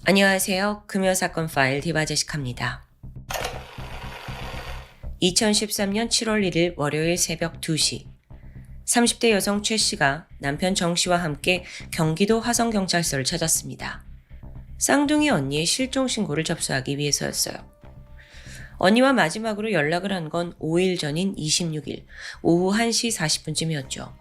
안녕하세요. 금요사건 파일 디바제시카입니다. 2013년 7월 1일 월요일 새벽 2시 30대 여성 최 씨가 남편 정 씨와 함께 경기도 화성경찰서를 찾았습니다. 쌍둥이 언니의 실종 신고를 접수하기 위해서였어요. 언니와 마지막으로 연락을 한 건 5일 전인 26일 오후 1시 40분쯤이었죠.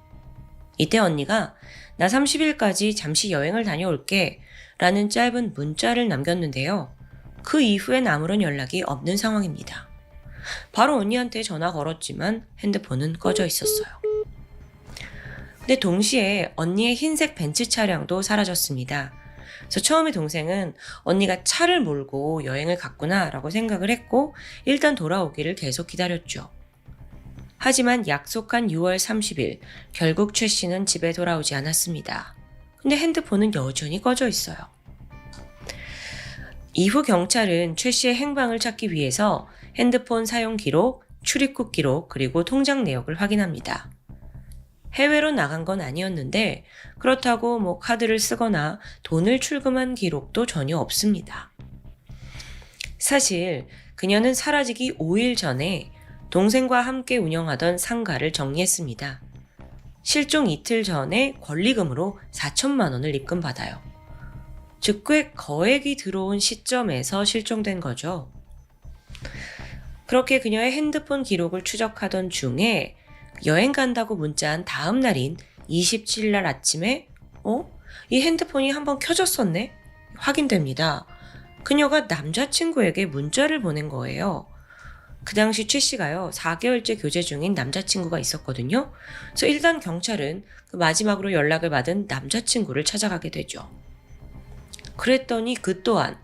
이때 언니가 나 30일까지 잠시 여행을 다녀올게 라는 짧은 문자를 남겼는데요. 그 이후엔 아무런 연락이 없는 상황입니다. 바로 언니한테 전화 걸었지만 핸드폰은 꺼져 있었어요. 근데 동시에 언니의 흰색 벤츠 차량도 사라졌습니다. 그래서 처음에 동생은 언니가 차를 몰고 여행을 갔구나 라고 생각을 했고 일단 돌아오기를 계속 기다렸죠. 하지만 약속한 6월 30일 결국 최 씨는 집에 돌아오지 않았습니다. 근데 핸드폰은 여전히 꺼져 있어요. 이후 경찰은 최 씨의 행방을 찾기 위해서 핸드폰 사용 기록, 출입국 기록, 그리고 통장 내역을 확인합니다. 해외로 나간 건 아니었는데 그렇다고 카드를 쓰거나 돈을 출금한 기록도 전혀 없습니다. 사실 그녀는 사라지기 5일 전에 동생과 함께 운영하던 상가를 정리했습니다. 실종 이틀 전에 권리금으로 4천만 원을 입금받아요. 즉 꽤 거액이 들어온 시점에서 실종된 거죠. 그렇게 그녀의 핸드폰 기록을 추적하던 중에 여행 간다고 문자한 다음 날인 27일 날 아침에 이 핸드폰이 한번 켜졌었네? 확인됩니다. 그녀가 남자친구에게 문자를 보낸 거예요. 그 당시 최 씨가요, 4개월째 교제 중인 남자친구가 있었거든요. 그래서 일단 경찰은 그 마지막으로 연락을 받은 남자친구를 찾아가게 되죠. 그랬더니 그 또한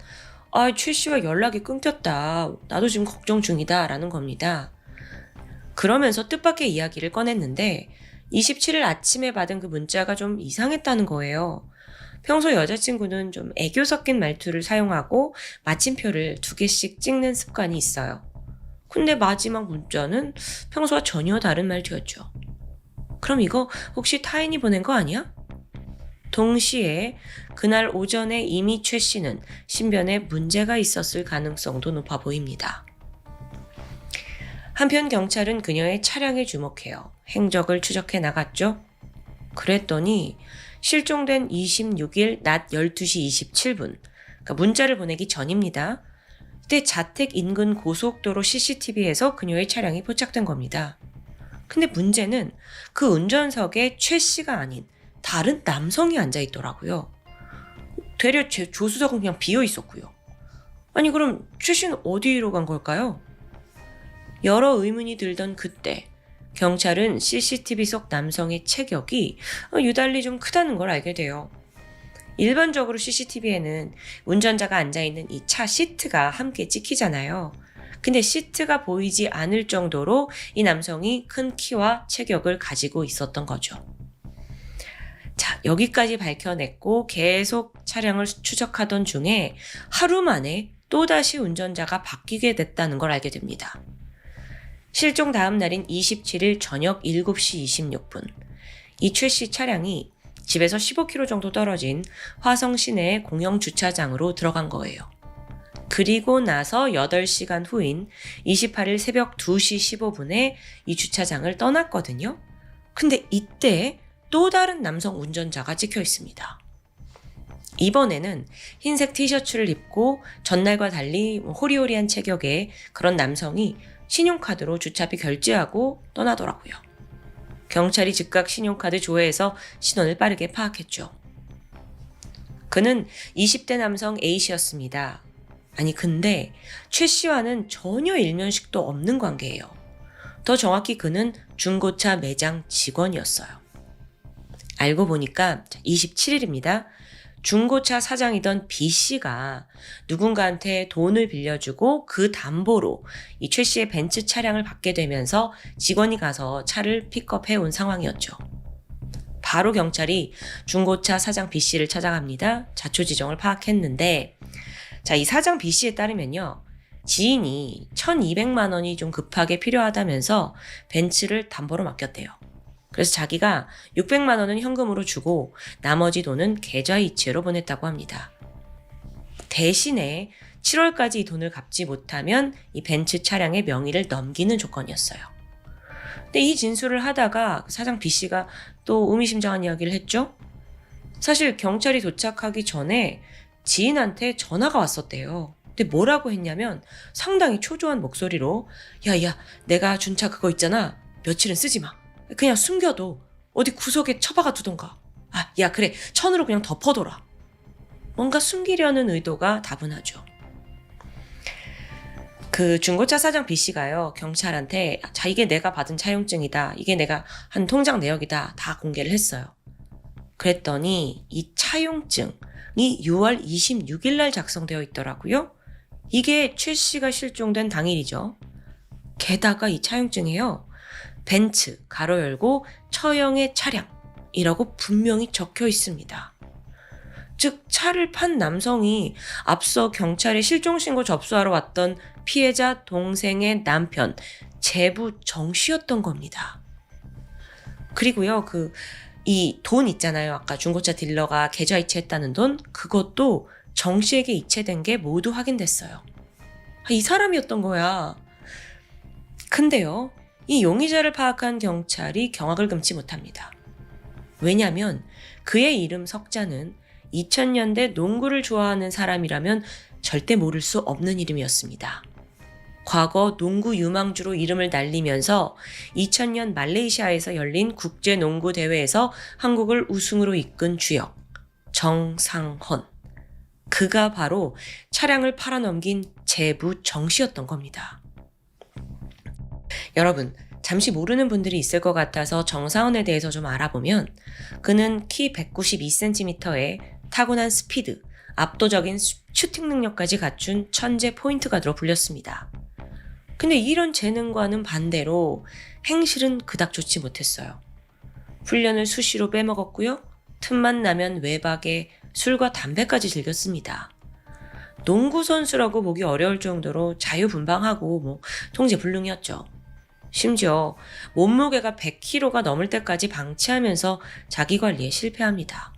최 씨와 연락이 끊겼다. 나도 지금 걱정 중이다. 라는 겁니다. 그러면서 뜻밖의 이야기를 꺼냈는데 27일 아침에 받은 그 문자가 좀 이상했다는 거예요. 평소 여자친구는 좀 애교 섞인 말투를 사용하고 마침표를 2개씩 찍는 습관이 있어요. 근데 마지막 문자는 평소와 전혀 다른 말투였죠. 그럼 이거 혹시 타인이 보낸 거 아니야? 동시에 그날 오전에 이미 최 씨는 신변에 문제가 있었을 가능성도 높아 보입니다. 한편 경찰은 그녀의 차량에 주목해요. 행적을 추적해 나갔죠. 그랬더니 실종된 26일 낮 12시 27분, 그러니까 문자를 보내기 전입니다. 그때 자택 인근 고속도로 CCTV에서 그녀의 차량이 포착된 겁니다. 근데 문제는 그 운전석에 최 씨가 아닌 다른 남성이 앉아있더라고요. 되려 조수석은 그냥 비어있었고요. 아니 그럼 최 씨는 어디로 간 걸까요? 여러 의문이 들던 그때 경찰은 CCTV 속 남성의 체격이 유달리 좀 크다는 걸 알게 돼요. 일반적으로 CCTV에는 운전자가 앉아있는 이 차 시트가 함께 찍히잖아요. 근데 시트가 보이지 않을 정도로 이 남성이 큰 키와 체격을 가지고 있었던 거죠. 자, 여기까지 밝혀냈고 계속 차량을 추적하던 중에 하루 만에 또다시 운전자가 바뀌게 됐다는 걸 알게 됩니다. 실종 다음 날인 27일 저녁 7시 26분, 이 최 씨 차량이 집에서 15km 정도 떨어진 화성 시내의 공영 주차장으로 들어간 거예요. 그리고 나서 8시간 후인 28일 새벽 2시 15분에 이 주차장을 떠났거든요. 근데 이때 또 다른 남성 운전자가 찍혀 있습니다. 이번에는 흰색 티셔츠를 입고 전날과 달리 호리호리한 체격의 그런 남성이 신용카드로 주차비 결제하고 떠나더라고요. 경찰이 즉각 신용카드 조회해서 신원을 빠르게 파악했죠. 그는 20대 남성 A씨였습니다. 아니 근데 최 씨와는 전혀 일면식도 없는 관계예요. 더 정확히 그는 중고차 매장 직원이었어요. 알고 보니까 27일입니다. 중고차 사장이던 B씨가 누군가한테 돈을 빌려주고 그 담보로 이 최 씨의 벤츠 차량을 받게 되면서 직원이 가서 차를 픽업해 온 상황이었죠. 바로 경찰이 중고차 사장 B씨를 찾아갑니다. 자초지종을 파악했는데 이 사장 B씨에 따르면요. 지인이 1,200만 원이 좀 급하게 필요하다면서 벤츠를 담보로 맡겼대요. 그래서 자기가 600만 원은 현금으로 주고 나머지 돈은 계좌이체로 보냈다고 합니다. 대신에 7월까지 이 돈을 갚지 못하면 이 벤츠 차량의 명의를 넘기는 조건이었어요. 근데 이 진술을 하다가 사장 B씨가 또 의미심장한 이야기를 했죠. 사실 경찰이 도착하기 전에 지인한테 전화가 왔었대요. 근데 뭐라고 했냐면 상당히 초조한 목소리로 야, 내가 준 차 그거 있잖아. 며칠은 쓰지 마. 그냥 숨겨도 어디 구석에 처박아 두던가. 야, 그래. 천으로 그냥 덮어둬라. 뭔가 숨기려는 의도가 다분하죠. 그 중고차 사장 B씨가요, 경찰한테 자, 이게 내가 받은 차용증이다. 이게 내가 한 통장 내역이다. 다 공개를 했어요. 그랬더니 이 차용증이 6월 26일 날 작성되어 있더라고요. 이게 최 씨가 실종된 당일이죠. 게다가 이 차용증에요. 벤츠, 가로 열고 처형의 차량이라고 분명히 적혀 있습니다. 즉 차를 판 남성이 앞서 경찰에 실종신고 접수하러 왔던 피해자 동생의 남편 제부 정씨였던 겁니다. 그리고요, 이 돈 있잖아요. 아까 중고차 딜러가 계좌 이체했다는 돈, 그것도 정씨에게 이체된 게 모두 확인됐어요. 이 사람이었던 거야. 근데요, 이 용의자를 파악한 경찰이 경악을 금치 못합니다. 왜냐하면 그의 이름 석자는 2000년대 농구를 좋아하는 사람이라면 절대 모를 수 없는 이름이었습니다. 과거 농구 유망주로 이름을 날리면서 2000년 말레이시아에서 열린 국제농구대회에서 한국을 우승으로 이끈 주역 정상헌. 그가 바로 차량을 팔아넘긴 제부 정씨였던 겁니다. 여러분, 잠시 모르는 분들이 있을 것 같아서 정상헌에 대해서 좀 알아보면 그는 키 192cm에 타고난 스피드, 압도적인 슈팅 능력까지 갖춘 천재 포인트가드로 불렸습니다. 근데 이런 재능과는 반대로 행실은 그닥 좋지 못했어요. 훈련을 수시로 빼먹었고요. 틈만 나면 외박에 술과 담배까지 즐겼습니다. 농구 선수라고 보기 어려울 정도로 자유분방하고 통제불능이었죠. 심지어 몸무게가 100kg가 넘을 때까지 방치하면서 자기관리에 실패합니다.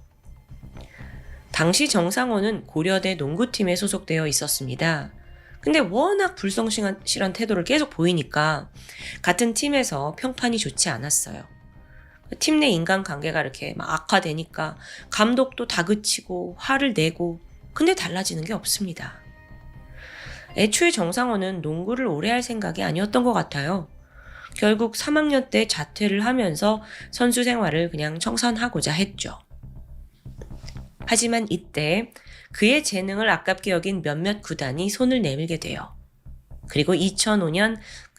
당시 정상헌은 고려대 농구팀에 소속되어 있었습니다. 근데 워낙 불성실한 태도를 계속 보이니까 같은 팀에서 평판이 좋지 않았어요. 팀 내 인간관계가 이렇게 막 악화되니까 감독도 다그치고 화를 내고, 근데 달라지는 게 없습니다. 애초에 정상헌은 농구를 오래 할 생각이 아니었던 것 같아요. 결국 3학년 때 자퇴를 하면서 선수 생활을 그냥 청산하고자 했죠. 하지만 이때 그의 재능을 아깝게 여긴 몇몇 구단이 손을 내밀게 돼요. 그리고 2005년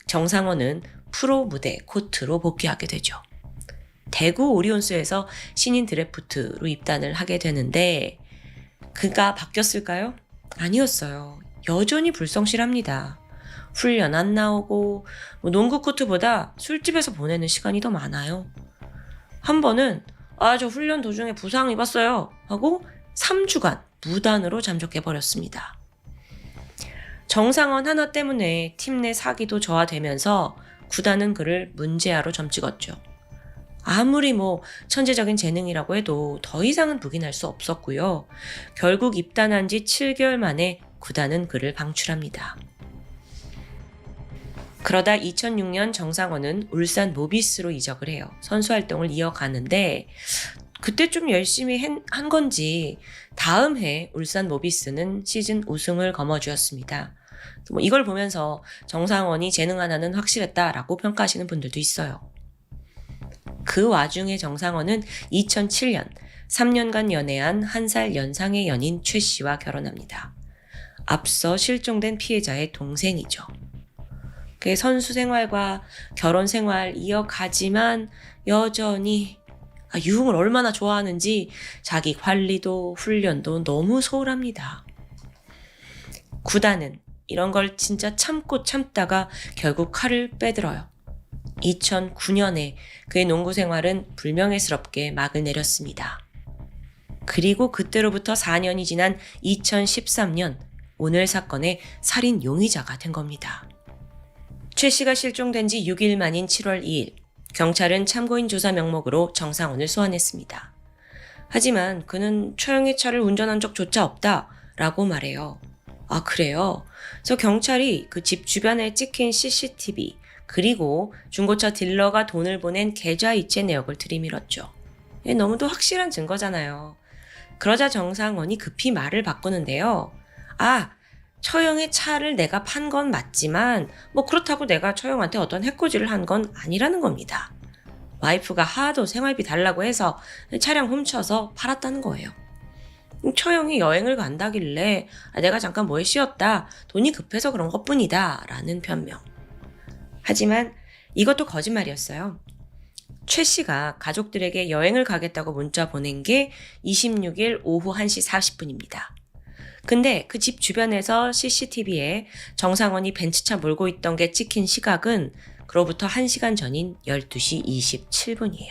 정상헌은 프로 무대 코트로 복귀하게 되죠. 대구 오리온스에서 신인 드래프트로 입단을 하게 되는데 그가 바뀌었을까요? 아니었어요. 여전히 불성실합니다. 훈련 안 나오고 농구 코트보다 술집에서 보내는 시간이 더 많아요. 한 번은 저 훈련 도중에 부상 입었어요 하고 3주간 무단으로 잠적해버렸습니다. 정상헌 하나 때문에 팀 내 사기도 저하되면서 구단은 그를 문제아로 점찍었죠. 아무리 천재적인 재능이라고 해도 더 이상은 부인할 수 없었고요. 결국 입단한 지 7개월 만에 구단은 그를 방출합니다. 그러다 2006년 정상헌은 울산 모비스로 이적을 해요. 선수 활동을 이어가는데 그때 좀 열심히 한 건지 다음 해 울산 모비스는 시즌 우승을 거머쥐었습니다. 이걸 보면서 정상헌이 재능 하나는 확실했다라고 평가하시는 분들도 있어요. 그 와중에 정상헌은 2007년 3년간 연애한 1살 연상의 연인 최 씨와 결혼합니다. 앞서 실종된 피해자의 동생이죠. 그의 선수 생활과 결혼 생활 이어가지만 여전히 유흥을 얼마나 좋아하는지 자기 관리도 훈련도 너무 소홀합니다. 구단은 이런 걸 진짜 참고 참다가 결국 칼을 빼들어요. 2009년에 그의 농구 생활은 불명예스럽게 막을 내렸습니다. 그리고 그때로부터 4년이 지난 2013년 오늘 사건의 살인 용의자가 된 겁니다. 최 씨가 실종된 지 6일 만인 7월 2일 경찰은 참고인 조사 명목으로 정상헌을 소환했습니다. 하지만 그는 처형의 차를 운전한 적조차 없다 라고 말해요. 아, 그래요? 그래서 경찰이 그 집 주변에 찍힌 CCTV 그리고 중고차 딜러가 돈을 보낸 계좌이체 내역을 들이밀었죠. 너무도 확실한 증거잖아요. 그러자 정상원이 급히 말을 바꾸는데요. 아, 처형의 차를 내가 판 건 맞지만 그렇다고 내가 처형한테 어떤 해코지를 한 건 아니라는 겁니다. 와이프가 하도 생활비 달라고 해서 차량 훔쳐서 팔았다는 거예요. 처형이 여행을 간다길래 내가 잠깐 뭐에 쉬었다, 돈이 급해서 그런 것뿐이다 라는 변명. 하지만 이것도 거짓말이었어요. 최 씨가 가족들에게 여행을 가겠다고 문자 보낸 게 26일 오후 1시 40분입니다. 근데 그 집 주변에서 CCTV에 정상원이 벤츠차 몰고 있던 게 찍힌 시각은 그로부터 1시간 전인 12시 27분이에요.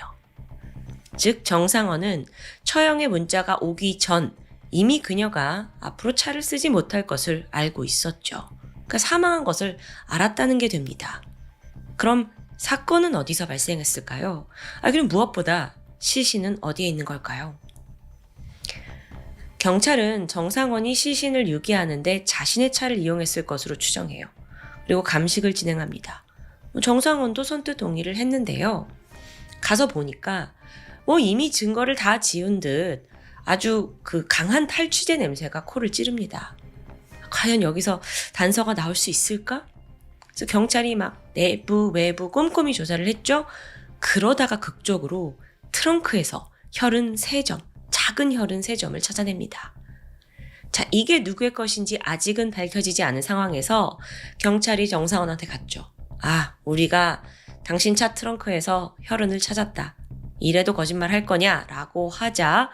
즉 정상원은 처형의 문자가 오기 전 이미 그녀가 앞으로 차를 쓰지 못할 것을 알고 있었죠. 그러니까 사망한 것을 알았다는 게 됩니다. 그럼 사건은 어디서 발생했을까요? 그럼 무엇보다 시신은 어디에 있는 걸까요? 경찰은 정상원이 시신을 유기하는데 자신의 차를 이용했을 것으로 추정해요. 그리고 감식을 진행합니다. 정상원도 선뜻 동의를 했는데요. 가서 보니까 이미 증거를 다 지운 듯 아주 그 강한 탈취제 냄새가 코를 찌릅니다. 과연 여기서 단서가 나올 수 있을까? 그래서 경찰이 막 내부, 외부 꼼꼼히 조사를 했죠. 그러다가 극적으로 트렁크에서 혈흔 3점, 작은 혈흔 3점을 찾아냅니다. 자, 이게 누구의 것인지 아직은 밝혀지지 않은 상황에서 경찰이 정상원한테 갔죠. 우리가 당신 차 트렁크에서 혈흔을 찾았다. 이래도 거짓말 할 거냐? 라고 하자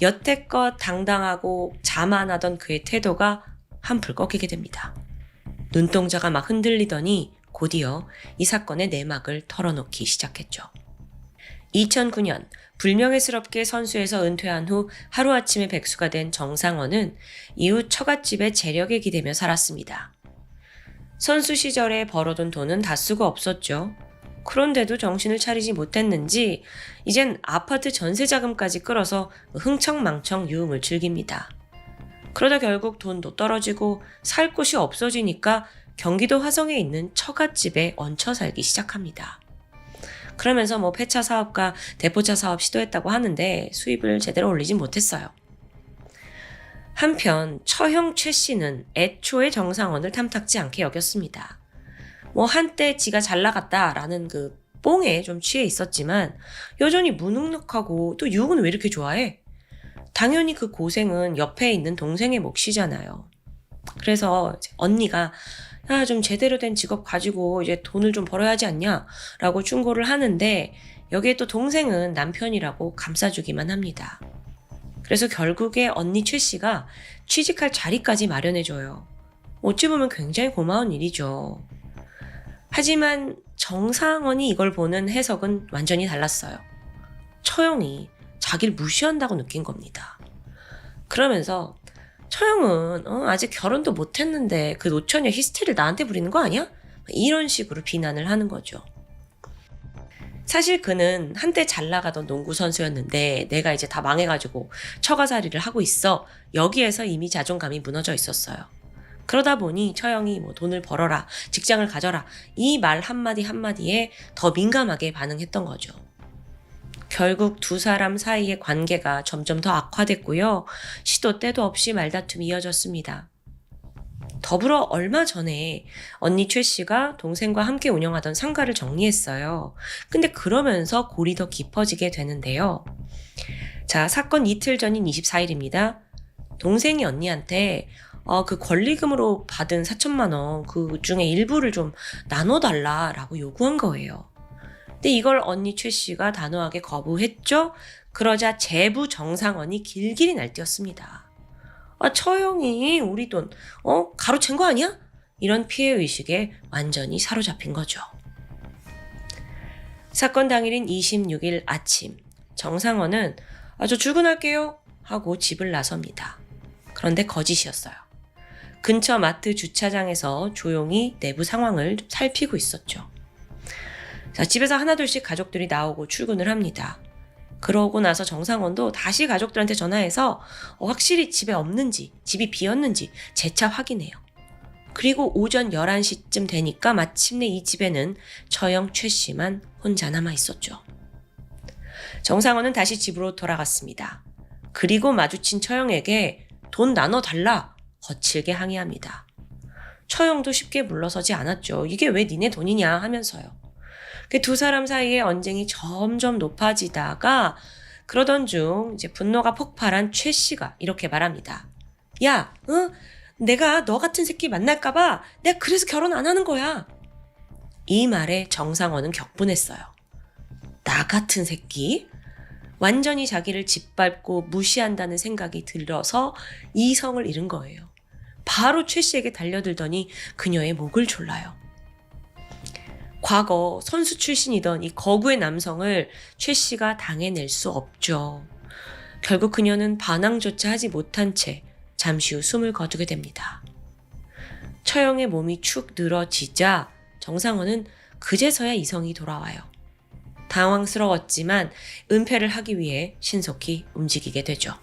여태껏 당당하고 자만하던 그의 태도가 한풀 꺾이게 됩니다. 눈동자가 막 흔들리더니 곧이어 이 사건의 내막을 털어놓기 시작했죠. 2009년 불명예스럽게 선수에서 은퇴한 후 하루아침에 백수가 된 정상원은 이후 처갓집에 재력에 기대며 살았습니다. 선수 시절에 벌어둔 돈은 다 쓰고 없었죠. 그런데도 정신을 차리지 못했는지 이젠 아파트 전세 자금까지 끌어서 흥청망청 유흥을 즐깁니다. 그러다 결국 돈도 떨어지고 살 곳이 없어지니까 경기도 화성에 있는 처갓집에 얹혀 살기 시작합니다. 그러면서 폐차 사업과 대포차 사업 시도했다고 하는데 수입을 제대로 올리진 못했어요. 한편 처형 최 씨는 애초에 정상원을 탐탁지 않게 여겼습니다. 한때 지가 잘 나갔다라는 그 뽕에 좀 취해 있었지만 여전히 무능력하고 또 유흥은 왜 이렇게 좋아해? 당연히 그 고생은 옆에 있는 동생의 몫이잖아요. 그래서 언니가 좀 제대로 된 직업 가지고 이제 돈을 좀 벌어야 하지 않냐? 라고 충고를 하는데 여기에 또 동생은 남편이라고 감싸주기만 합니다. 그래서 결국에 언니 최 씨가 취직할 자리까지 마련해줘요. 어찌 보면 굉장히 고마운 일이죠. 하지만 정상원이 이걸 보는 해석은 완전히 달랐어요. 처형이 자기를 무시한다고 느낀 겁니다. 그러면서 처형은 아직 결혼도 못했는데 그 노처녀 히스테리를 나한테 부리는 거 아니야? 이런 식으로 비난을 하는 거죠. 사실 그는 한때 잘 나가던 농구 선수였는데 내가 이제 다 망해가지고 처가살이를 하고 있어. 여기에서 이미 자존감이 무너져 있었어요. 그러다 보니 처형이 돈을 벌어라, 직장을 가져라 이 말 한마디 한마디에 더 민감하게 반응했던 거죠. 결국 두 사람 사이의 관계가 점점 더 악화됐고요. 시도 때도 없이 말다툼이 이어졌습니다. 더불어 얼마 전에 언니 최 씨가 동생과 함께 운영하던 상가를 정리했어요. 근데 그러면서 골이 더 깊어지게 되는데요. 자, 사건 이틀 전인 24일입니다. 동생이 언니한테 그 권리금으로 받은 4천만 원 그 중에 일부를 좀 나눠달라라고 요구한 거예요. 근데 이걸 언니 최 씨가 단호하게 거부했죠. 그러자 제부 정상원이 길길이 날뛰었습니다. 처형이 우리 돈 가로챈 거 아니야? 이런 피해의식에 완전히 사로잡힌 거죠. 사건 당일인 26일 아침 정상원은 저 출근할게요 하고 집을 나섭니다. 그런데 거짓이었어요. 근처 마트 주차장에서 조용히 내부 상황을 살피고 있었죠. 자, 집에서 하나둘씩 가족들이 나오고 출근을 합니다. 그러고 나서 정상원도 다시 가족들한테 전화해서 확실히 집에 없는지, 집이 비었는지 재차 확인해요. 그리고 오전 11시쯤 되니까 마침내 이 집에는 처형 최 씨만 혼자 남아 있었죠. 정상원은 다시 집으로 돌아갔습니다. 그리고 마주친 처형에게 돈 나눠달라 거칠게 항의합니다. 처형도 쉽게 물러서지 않았죠. 이게 왜 니네 돈이냐 하면서요. 그 두 사람 사이의 언쟁이 점점 높아지다가 그러던 중 이제 분노가 폭발한 최 씨가 이렇게 말합니다. 야, 내가 너 같은 새끼 만날까봐 내가 그래서 결혼 안 하는 거야. 이 말에 정상원은 격분했어요. 나 같은 새끼? 완전히 자기를 짓밟고 무시한다는 생각이 들어서 이성을 잃은 거예요. 바로 최 씨에게 달려들더니 그녀의 목을 졸라요. 과거 선수 출신이던 이 거구의 남성을 최 씨가 당해낼 수 없죠. 결국 그녀는 반항조차 하지 못한 채 잠시 후 숨을 거두게 됩니다. 처형의 몸이 축 늘어지자 정상원은 그제서야 이성이 돌아와요. 당황스러웠지만 은폐를 하기 위해 신속히 움직이게 되죠.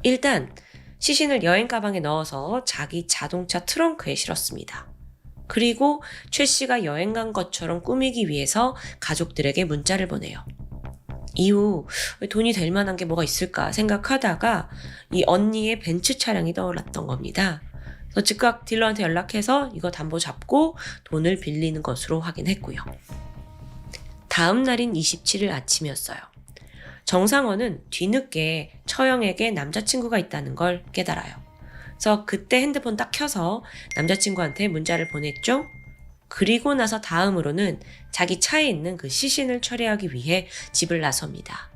일단 시신을 여행 가방에 넣어서 자기 자동차 트렁크에 실었습니다. 그리고 최 씨가 여행 간 것처럼 꾸미기 위해서 가족들에게 문자를 보내요. 이후 돈이 될 만한 게 뭐가 있을까 생각하다가 이 언니의 벤츠 차량이 떠올랐던 겁니다. 그래서 즉각 딜러한테 연락해서 이거 담보 잡고 돈을 빌리는 것으로 확인했고요. 다음 날인 27일 아침이었어요. 정상원은 뒤늦게 처형에게 남자친구가 있다는 걸 깨달아요. 그래서 그때 핸드폰 딱 켜서 남자친구한테 문자를 보냈죠. 그리고 나서 다음으로는 자기 차에 있는 그 시신을 처리하기 위해 집을 나섭니다.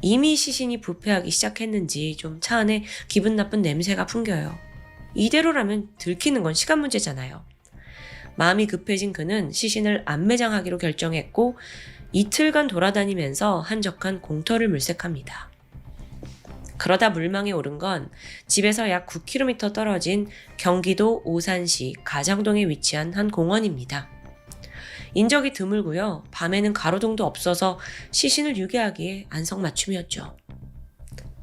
이미 시신이 부패하기 시작했는지 좀 차 안에 기분 나쁜 냄새가 풍겨요. 이대로라면 들키는 건 시간 문제잖아요. 마음이 급해진 그는 시신을 안매장하기로 결정했고 이틀간 돌아다니면서 한적한 공터를 물색합니다. 그러다 물망에 오른 건 집에서 약 9km 떨어진 경기도 오산시 가장동에 위치한 한 공원입니다. 인적이 드물고요. 밤에는 가로등도 없어서 시신을 유기하기에 안성맞춤이었죠.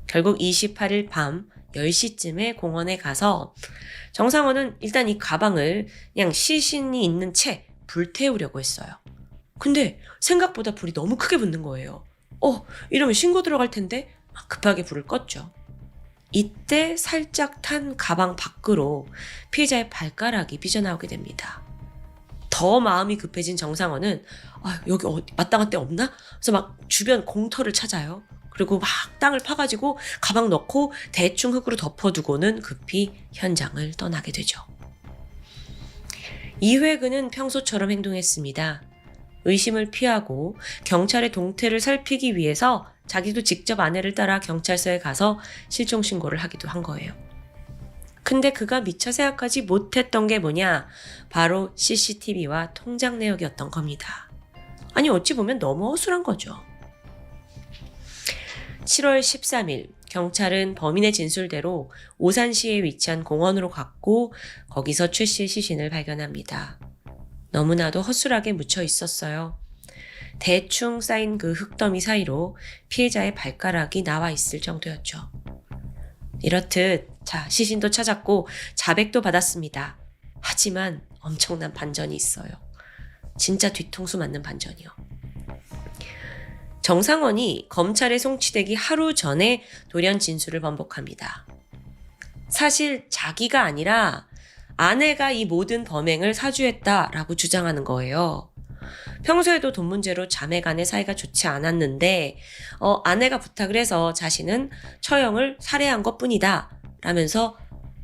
결국 28일 밤 10시쯤에 공원에 가서 정상원은 일단 이 가방을 그냥 시신이 있는 채 불태우려고 했어요. 근데 생각보다 불이 너무 크게 붙는 거예요. 이러면 신고 들어갈 텐데 급하게 불을 껐죠. 이때 살짝 탄 가방 밖으로 피해자의 발가락이 삐져나오게 됩니다. 더 마음이 급해진 정상원은 여기 마땅한 데 없나? 그래서 막 주변 공터를 찾아요. 그리고 막 땅을 파가지고 가방 넣고 대충 흙으로 덮어두고는 급히 현장을 떠나게 되죠. 이후에 그는 평소처럼 행동했습니다. 의심을 피하고 경찰의 동태를 살피기 위해서 자기도 직접 아내를 따라 경찰서에 가서 실종 신고를 하기도 한 거예요. 근데 그가 미처 생각하지 못했던 게 뭐냐? 바로 CCTV와 통장 내역이었던 겁니다. 아니 어찌 보면 너무 허술한 거죠. 7월 13일 경찰은 범인의 진술대로 오산시에 위치한 공원으로 갔고 거기서 최 씨의 시신을 발견합니다. 너무나도 허술하게 묻혀 있었어요. 대충 쌓인 그 흙더미 사이로 피해자의 발가락이 나와 있을 정도였죠. 이렇듯 시신도 찾았고 자백도 받았습니다. 하지만 엄청난 반전이 있어요. 진짜 뒤통수 맞는 반전이요. 정상원이 검찰에 송치되기 하루 전에 돌연 진술을 번복합니다. 사실 자기가 아니라 아내가 이 모든 범행을 사주했다라고 주장하는 거예요. 평소에도 돈 문제로 자매 간의 사이가 좋지 않았는데 아내가 부탁을 해서 자신은 처형을 살해한 것뿐이다 라면서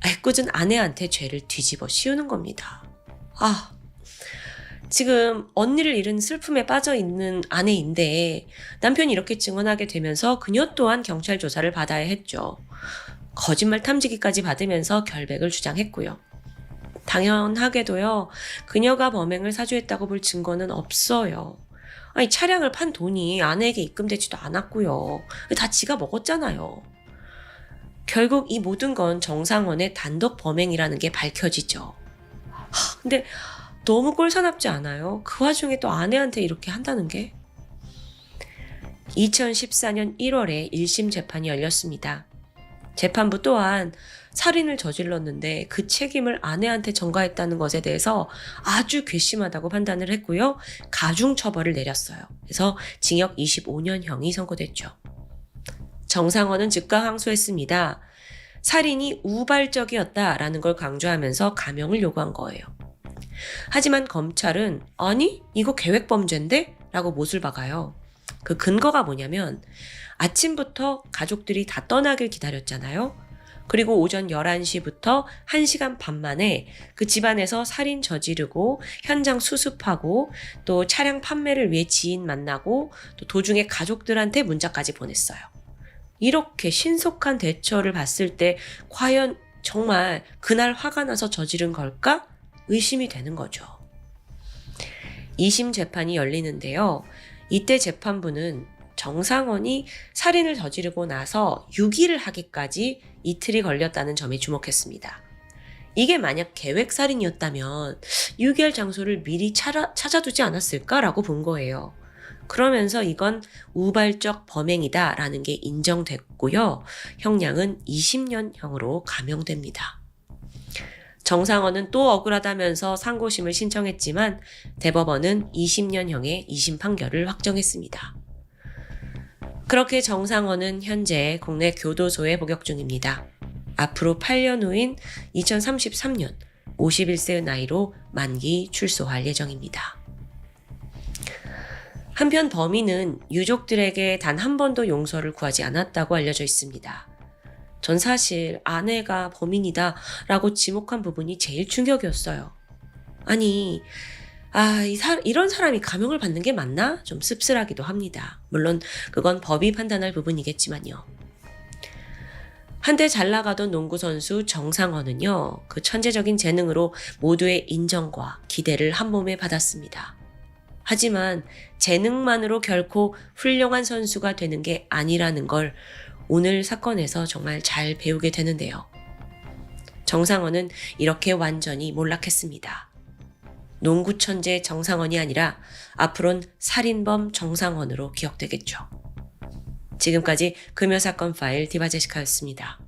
애꿎은 아내한테 죄를 뒤집어 씌우는 겁니다. 지금 언니를 잃은 슬픔에 빠져 있는 아내인데 남편이 이렇게 증언하게 되면서 그녀 또한 경찰 조사를 받아야 했죠. 거짓말 탐지기까지 받으면서 결백을 주장했고요. 당연하게도요. 그녀가 범행을 사주했다고 볼 증거는 없어요. 아니 차량을 판 돈이 아내에게 입금되지도 않았고요. 다 지가 먹었잖아요. 결국 이 모든 건 정상원의 단독 범행이라는 게 밝혀지죠. 근데 너무 꼴사납지 않아요? 그 와중에 또 아내한테 이렇게 한다는 게? 2014년 1월에 1심 재판이 열렸습니다. 재판부 또한 살인을 저질렀는데 그 책임을 아내한테 전가했다는 것에 대해서 아주 괘씸하다고 판단을 했고요. 가중처벌을 내렸어요. 그래서 징역 25년형이 선고됐죠. 정상원은 즉각 항소했습니다. 살인이 우발적이었다라는 걸 강조하면서 감형을 요구한 거예요. 하지만 검찰은 아니 이거 계획범죄인데? 라고 못을 박아요. 그 근거가 뭐냐면 아침부터 가족들이 다 떠나길 기다렸잖아요. 그리고 오전 11시부터 1시간 반 만에 그 집안에서 살인 저지르고 현장 수습하고 또 차량 판매를 위해 지인 만나고 또 도중에 가족들한테 문자까지 보냈어요. 이렇게 신속한 대처를 봤을 때 과연 정말 그날 화가 나서 저지른 걸까? 의심이 되는 거죠. 2심 재판이 열리는데요. 이때 재판부는 정상원이 살인을 저지르고 나서 유기를 하기까지 이틀이 걸렸다는 점에 주목했습니다. 이게 만약 계획살인이었다면 유기할 장소를 미리 찾아두지 않았을까라고 본 거예요. 그러면서 이건 우발적 범행이다라는 게 인정됐고요. 형량은 20년형으로 감형됩니다. 정상원은 또 억울하다면서 상고심을 신청했지만 대법원은 20년형의 2심 판결을 확정했습니다. 그렇게 정상원은 현재 국내 교도소에 복역 중입니다. 앞으로 8년 후인 2033년 51세의 나이로 만기 출소할 예정입니다. 한편 범인은 유족들에게 단 한 번도 용서를 구하지 않았다고 알려져 있습니다. 전 사실 아내가 범인이다 라고 지목한 부분이 제일 충격이었어요. 아니, 이런 사람이 감형을 받는 게 맞나? 좀 씁쓸하기도 합니다. 물론 그건 법이 판단할 부분이겠지만요. 한때 잘 나가던 농구 선수 정상원은요, 그 천재적인 재능으로 모두의 인정과 기대를 한 몸에 받았습니다. 하지만 재능만으로 결코 훌륭한 선수가 되는 게 아니라는 걸 오늘 사건에서 정말 잘 배우게 되는데요. 정상원은 이렇게 완전히 몰락했습니다. 농구 천재 정상원이 아니라 앞으로는 살인범 정상원으로 기억되겠죠. 지금까지 금요사건 파일 디바제시카였습니다.